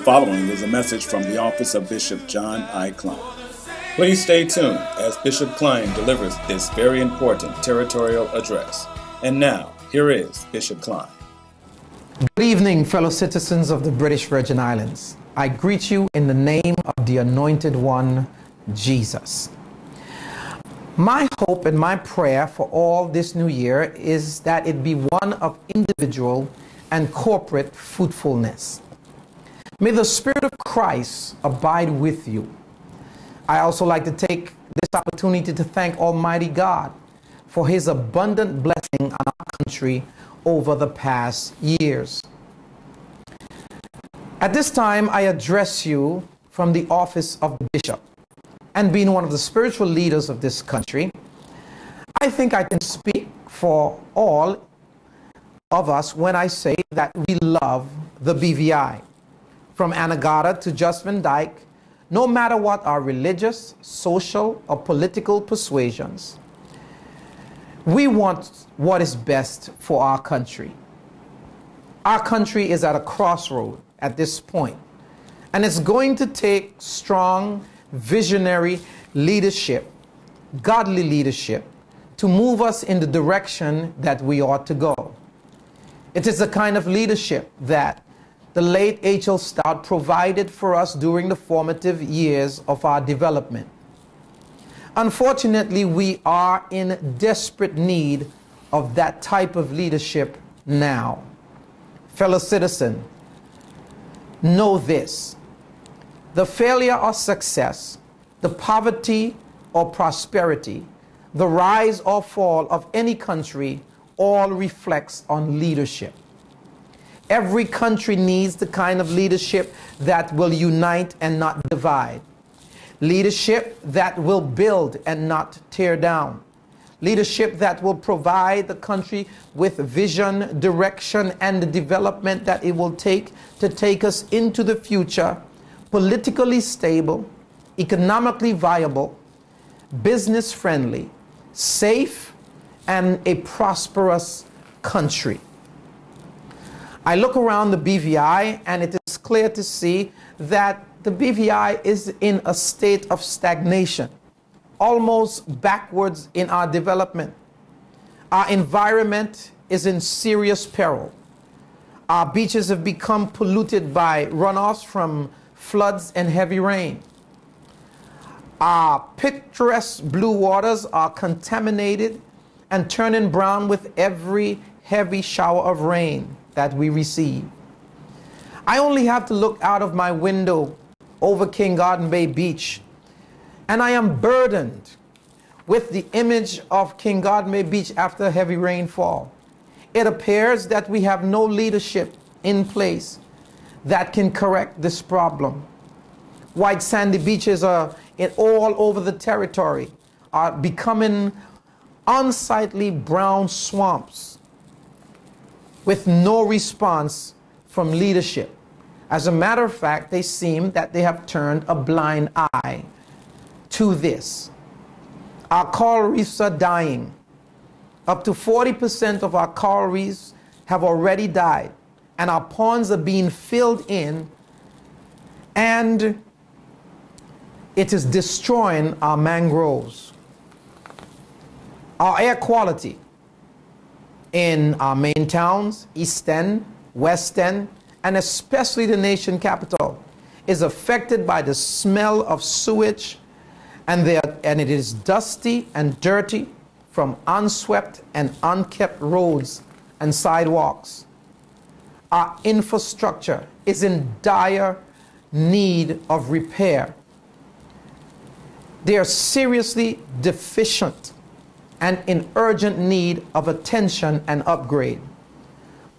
following is a message from the office of Bishop John I. Cline. Please stay tuned as Bishop Cline delivers this very important territorial address. And now, here is Bishop Cline. Good evening, fellow citizens of the British Virgin Islands. I greet you in the name of the Anointed One, Jesus. My hope and my prayer for all this new year is that it be one of individual and corporate fruitfulness. May the Spirit of Christ abide with you. I also like to take this opportunity to thank Almighty God for His abundant blessing on our country over the past years. At this time, I address you from the office of the bishop, and being one of the spiritual leaders of this country, I think I can speak for all of us when I say that we love the BVI. From Anegada to Just Van Dyke, no matter what our religious, social, or political persuasions, we want what is best for our country. Our country is at a crossroad at this point, and it's going to take strong, visionary leadership, godly leadership, to move us in the direction that we ought to go. It is the kind of leadership that the late H.L. Stout provided for us during the formative years of our development. Unfortunately, we are in desperate need of that type of leadership now. Fellow citizen, know this: the failure or success, the poverty or prosperity, the rise or fall of any country all reflects on leadership. Every country needs the kind of leadership that will unite and not divide. Leadership that will build and not tear down. Leadership that will provide the country with vision, direction, and the development that it will take to take us into the future, politically stable, economically viable, business friendly, safe, and a prosperous country. I look around the BVI, and it is clear to see that the BVI is in a state of stagnation, almost backwards in our development. Our environment is in serious peril. Our beaches have become polluted by runoffs from floods and heavy rain. Our picturesque blue waters are contaminated and turning brown with every heavy shower of rain that we receive. I only have to look out of my window over King Garden Bay Beach, and I am burdened with the image of King Garden Bay Beach after heavy rainfall. It appears that we have no leadership in place that can correct this problem. White sandy beaches are all over the territory are becoming unsightly brown swamps with no response from leadership. As a matter of fact, they seem that they have turned a blind eye to this. Our coral reefs are dying. Up to 40% of our coral reefs have already died, and our ponds are being filled in, and it is destroying our mangroves. Our air quality in our main towns, East End, West End, and especially the nation capital, is affected by the smell of sewage, and it is dusty and dirty from unswept and unkept roads and sidewalks. Our infrastructure is in dire need of repair. They are seriously deficient and in urgent need of attention and upgrade.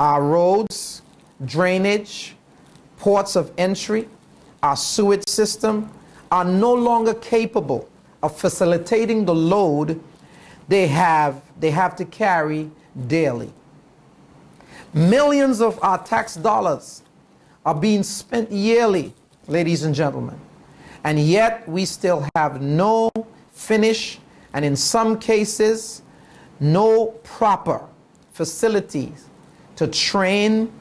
Our roads, drainage, ports of entry, our sewage system are no longer capable of facilitating the load they have to carry daily. Millions of our tax dollars are being spent yearly, ladies and gentlemen, and yet we still have no finish, and in some cases, no proper facilities to train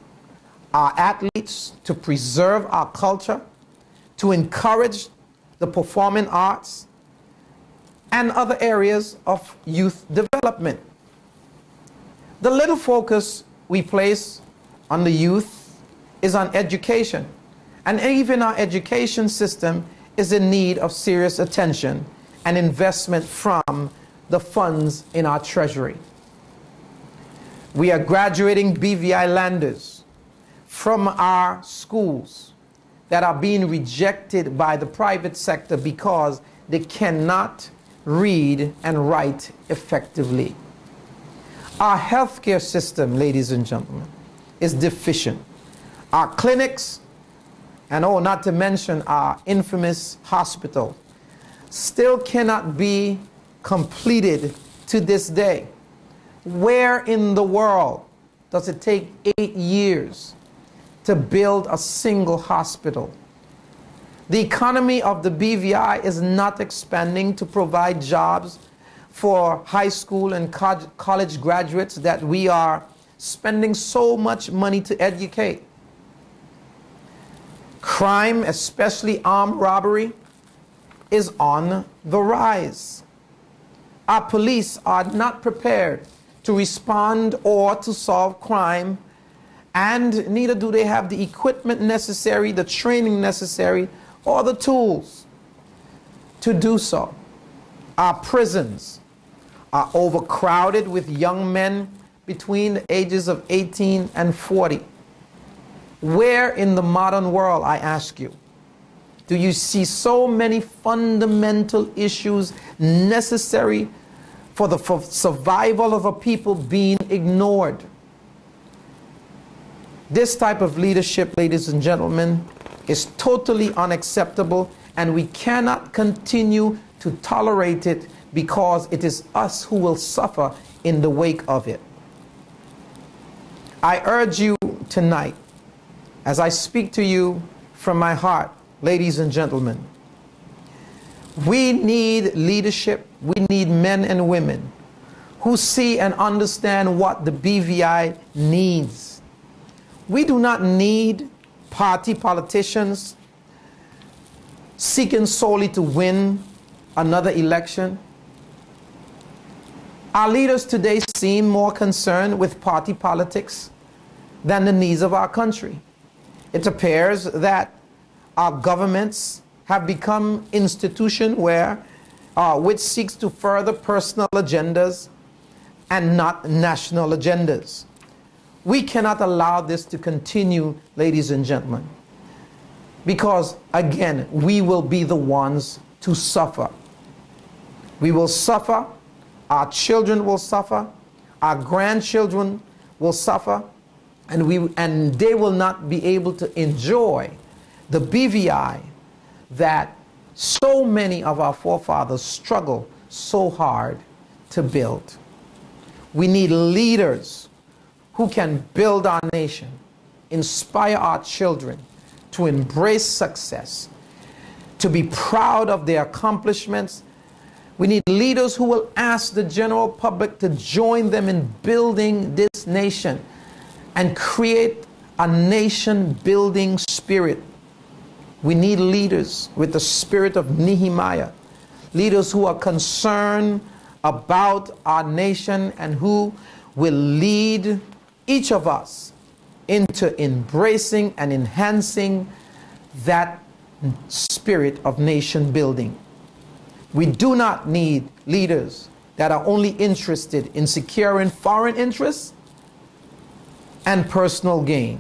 our athletes, to preserve our culture, to encourage the performing arts, and other areas of youth development. The little focus we place on the youth is on education, and even our education system is in need of serious attention and investment from the funds in our treasury. We are graduating BVI landers from our schools that are being rejected by the private sector because they cannot read and write effectively. Our healthcare system, ladies and gentlemen, is deficient. Our clinics, and oh, not to mention our infamous hospital, still cannot be completed to this day. Where in the world does it take 8 years to build a single hospital? The economy of the BVI is not expanding to provide jobs for high school and college graduates that we are spending so much money to educate. Crime, especially armed robbery, is on the rise. Our police are not prepared to respond or to solve crime, and neither do they have the equipment necessary, the training necessary, or the tools to do so. Our prisons are overcrowded with young men between the ages of 18 and 40. Where in the modern world, I ask you, do you see so many fundamental issues necessary for the survival of a people being ignored? This type of leadership, ladies and gentlemen, is totally unacceptable, and we cannot continue to tolerate it because it is us who will suffer in the wake of it. I urge you tonight, as I speak to you from my heart, ladies and gentlemen, we need leadership. We need men and women who see and understand what the BVI needs. We do not need party politicians seeking solely to win another election. Our leaders today seem more concerned with party politics than the needs of our country. It appears that our governments have become institutions which seeks to further personal agendas and not national agendas. We cannot allow this to continue, ladies and gentlemen, because, again, we will be the ones to suffer. We will suffer, our children will suffer, our grandchildren will suffer, and they will not be able to enjoy the BVI that so many of our forefathers struggled so hard to build. We need leaders who can build our nation, inspire our children to embrace success, to be proud of their accomplishments. We need leaders who will ask the general public to join them in building this nation and create a nation-building spirit. We need leaders with the spirit of Nehemiah, leaders who are concerned about our nation and who will lead each of us into embracing and enhancing that spirit of nation building. We do not need leaders that are only interested in securing foreign interests and personal gain.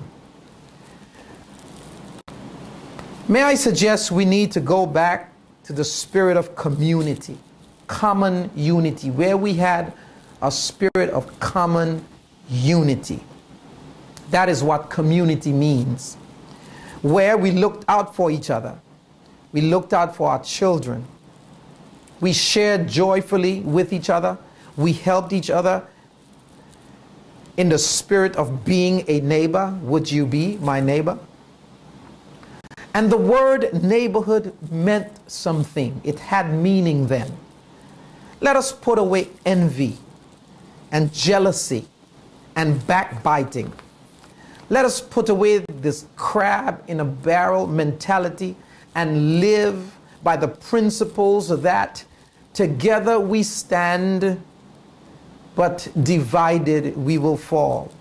May I suggest we need to go back to the spirit of community, common unity, where we had a spirit of common unity. That is what community means. Where we looked out for each other. We looked out for our children. We shared joyfully with each other. We helped each other in the spirit of being a neighbor. Would you be my neighbor? And the word neighborhood meant something. It had meaning then. Let us put away envy and jealousy and backbiting. Let us put away this crab in a barrel mentality and live by the principles that together we stand, but divided we will fall.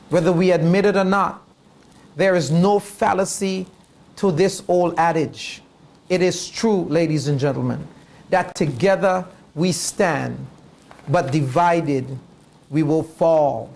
Whether we admit it or not, there is no fallacy to this old adage. It is true, ladies and gentlemen, that together we stand, but divided we will fall.